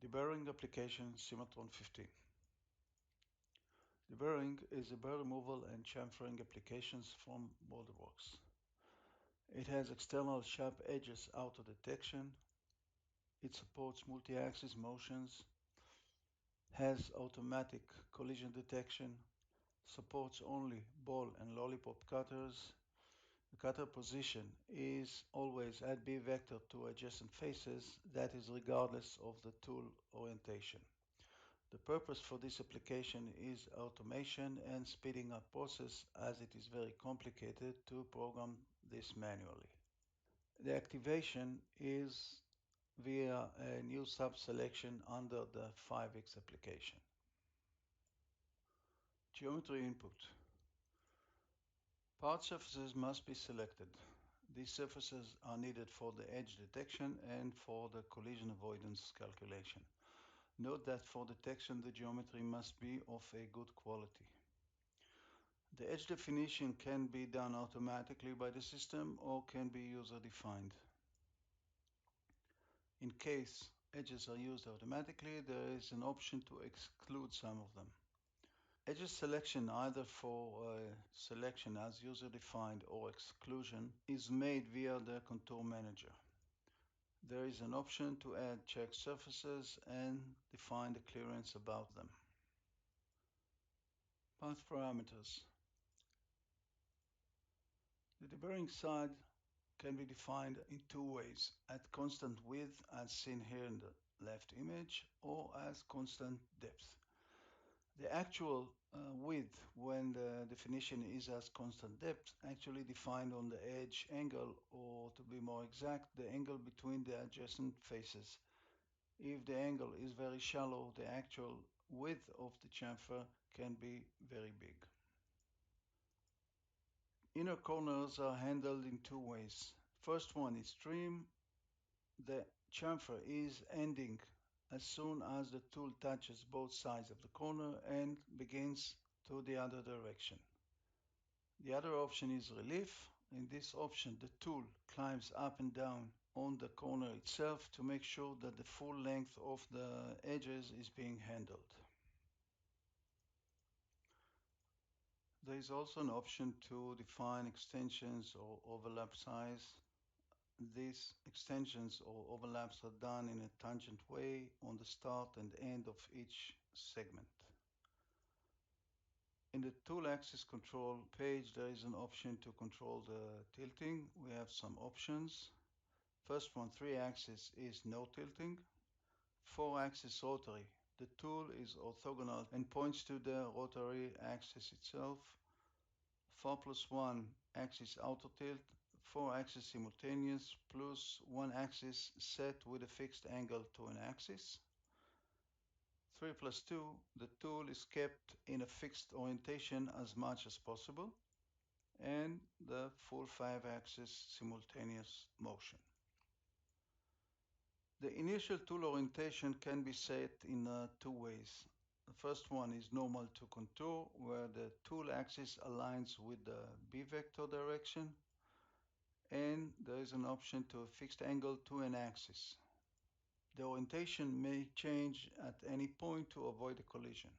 Deburring application Cimatron 15. Deburring is a burr removal and chamfering applications from Boulderworks. It has external sharp edges auto detection. It supports multi-axis motions, has automatic collision detection, supports only ball and lollipop cutters. The cutter position is always at B vector to adjacent faces, that is regardless of the tool orientation. The purpose for this application is automation and speeding up process as it is very complicated to program this manually. The activation is via a new sub-selection under the 5x application. Geometry input. Part surfaces must be selected. These surfaces are needed for the edge detection and for the collision avoidance calculation. Note that for detection the geometry must be of a good quality. The edge definition can be done automatically by the system or can be user-defined. In case edges are used automatically, there is an option to exclude some of them. Edges selection, either for selection as user-defined or exclusion, is made via the contour manager. There is an option to add checked surfaces and define the clearance about them. Path parameters. The deburring side can be defined in two ways: at constant width as seen here in the left image, or as constant depth. The actual width, when the definition is as constant depth, actually defined on the edge angle, or to be more exact, the angle between the adjacent faces. If the angle is very shallow, the actual width of the chamfer can be very big. Inner corners are handled in two ways. First one is trim. The chamfer is ending as soon as the tool touches both sides of the corner and begins to the other direction. The other option is relief. In this option, the tool climbs up and down on the corner itself to make sure that the full length of the edges is being handled. There is also an option to define extensions or overlap size. These extensions or overlaps are done in a tangent way on the start and end of each segment. In the tool axis control page, there is an option to control the tilting. We have some options. First one, 3-axis, is no tilting. 4-axis rotary. The tool is orthogonal and points to the rotary axis itself. 4+1 axis auto tilt, 4 axis simultaneous, plus 1 axis set with a fixed angle to an axis. 3+2, the tool is kept in a fixed orientation as much as possible, and the full 5-axis simultaneous motion. The initial tool orientation can be set in two ways. The first one is normal to contour, where the tool axis aligns with the B vector direction, and there is an option to a fixed angle to an axis. The orientation may change at any point to avoid a collision.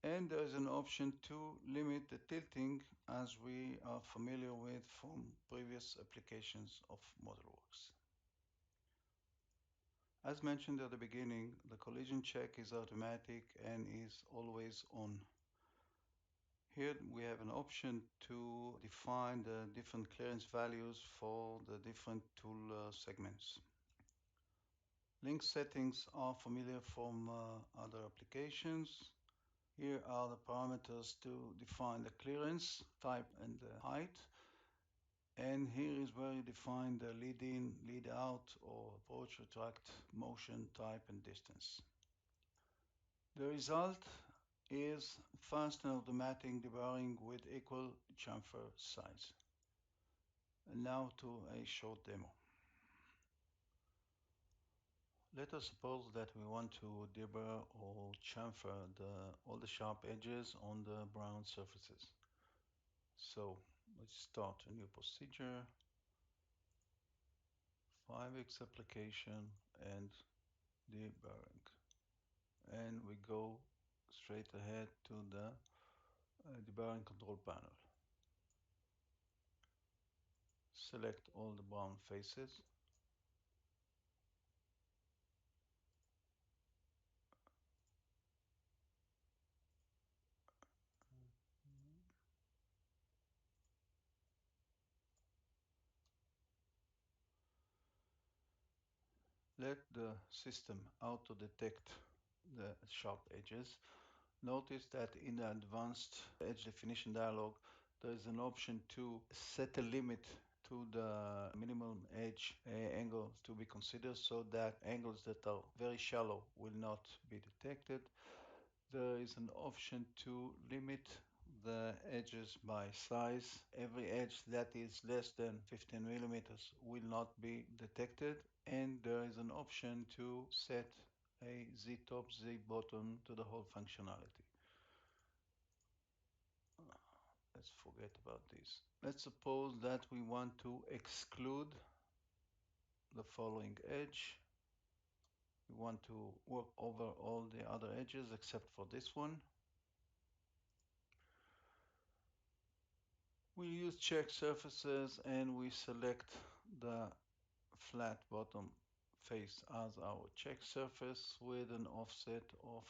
And there is an option to limit the tilting, as we are familiar with from previous applications of ModelWorks. As mentioned at the beginning, the collision check is automatic and is always on. Here we have an option to define the different clearance values for the different tool segments. Link settings are familiar from other applications. Here are the parameters to define the clearance, type, and the height. And here is where you define the lead in, lead out, or approach, retract, motion, type, and distance. The result is fast and automatic deburring with equal chamfer size. And now to a short demo. Let us suppose that we want to deburr or chamfer all the sharp edges on the brown surfaces. So let's start a new procedure, 5x application, and deburring. And we go straight ahead to the deburring control panel. Select all the brown faces. Let the system auto-detect the sharp edges. Notice that in the advanced edge definition dialog, there is an option to set a limit to the minimum edge angle to be considered so that angles that are very shallow will not be detected. There is an option to limit the edges by size. Every edge that is less than 15 millimeters will not be detected. And there is an option to set a Z top, Z bottom to the whole functionality. Let's forget about this. Let's suppose that we want to exclude the following edge. We want to work over all the other edges except for this one. We use check surfaces and we select the flat bottom face as our check surface with an offset of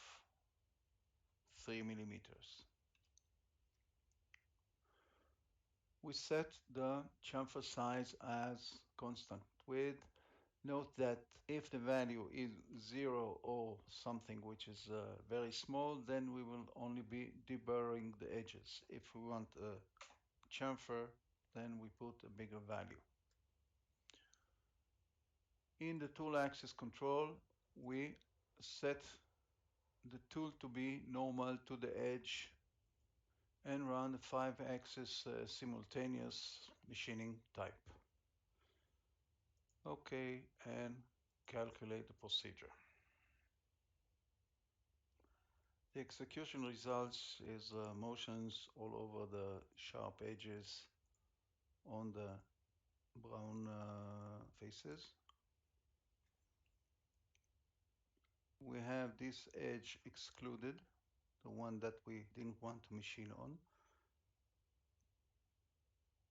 3 millimeters. We set the chamfer size as constant width. Note that if the value is 0 or something which is very small, then we will only be deburring the edges. If we want a chamfer, then we put a bigger value. In the tool axis control, we set the tool to be normal to the edge and run the 5-axis simultaneous machining type. Okay, and calculate the procedure. The execution results is motions all over the sharp edges on the brown faces. We have this edge excluded, the one that we didn't want to machine on.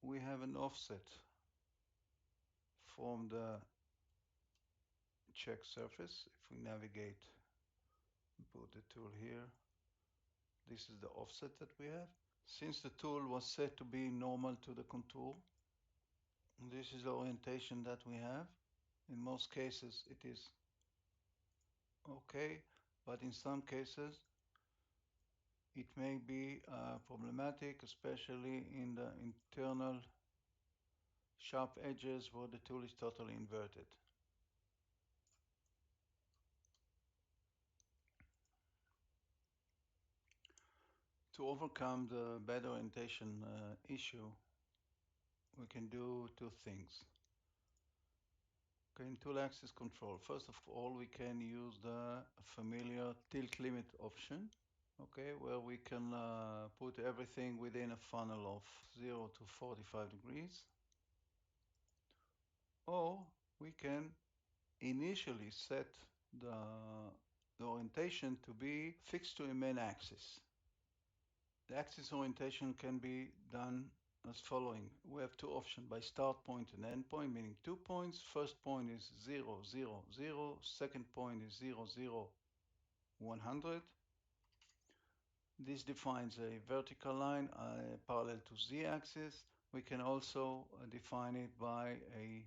We have an offset from the check surface. If we navigate, put the tool here, this is the offset that we have. Since the tool was set to be normal to the contour, this is the orientation that we have. In most cases it is okay, but in some cases it may be problematic, especially in the internal sharp edges where the tool is totally inverted. To overcome the bad orientation issue, we can do two things. Okay, in tool axis control, first of all, we can use the familiar tilt limit option, okay, where we can put everything within a funnel of 0 to 45 degrees. Or we can initially set the orientation to be fixed to a main axis. The axis orientation can be done as following. We have two options by start point and end point, meaning 2 points. First point is 0, 0, 0. Second point is 0, 0, 100. This defines a vertical line parallel to z-axis. We can also define it by a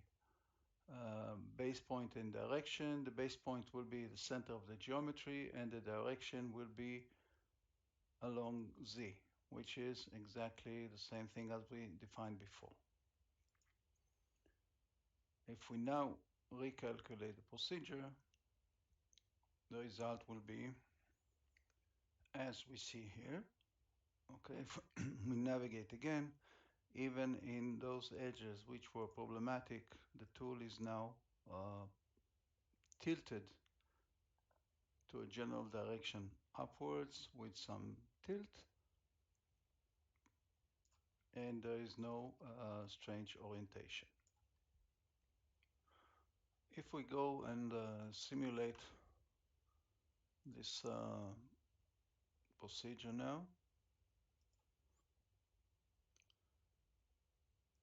base point and direction. The base point will be the center of the geometry and the direction will be along z, which is exactly the same thing as we defined before. If we now recalculate the procedure, the result will be as we see here. Okay, if we navigate again, even in those edges which were problematic, the tool is now tilted to a general direction upwards with some tilt, and there is no strange orientation. If we go and simulate this procedure now,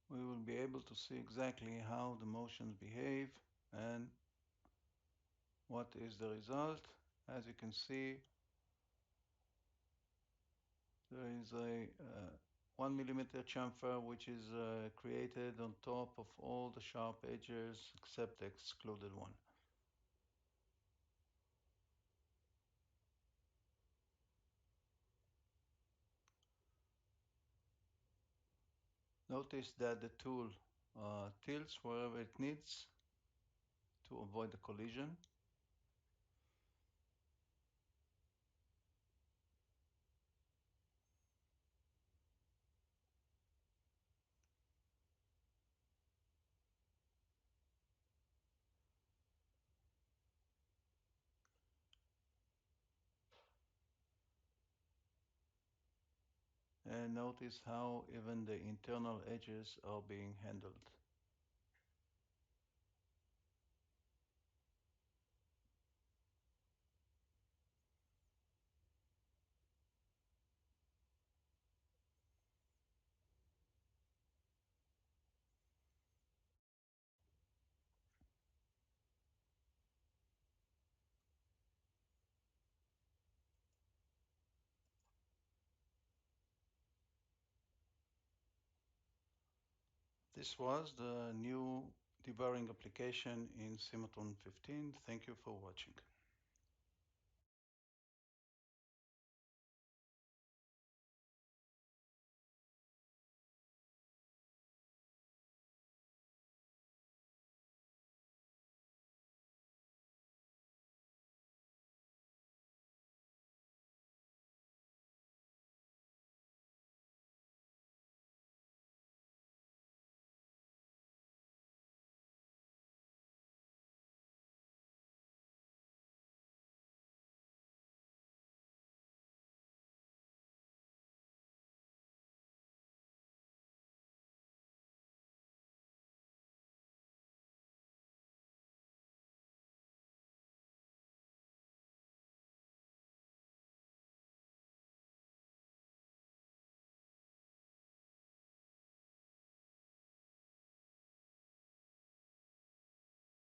we will be able to see exactly how the motions behave and what is the result. As you can see, there is a 1 millimeter chamfer which is created on top of all the sharp edges except the excluded one. Notice that the tool tilts wherever it needs to avoid the collision. And notice how even the internal edges are being handled. This was the new deburring application in Cimatron 15. Thank you for watching.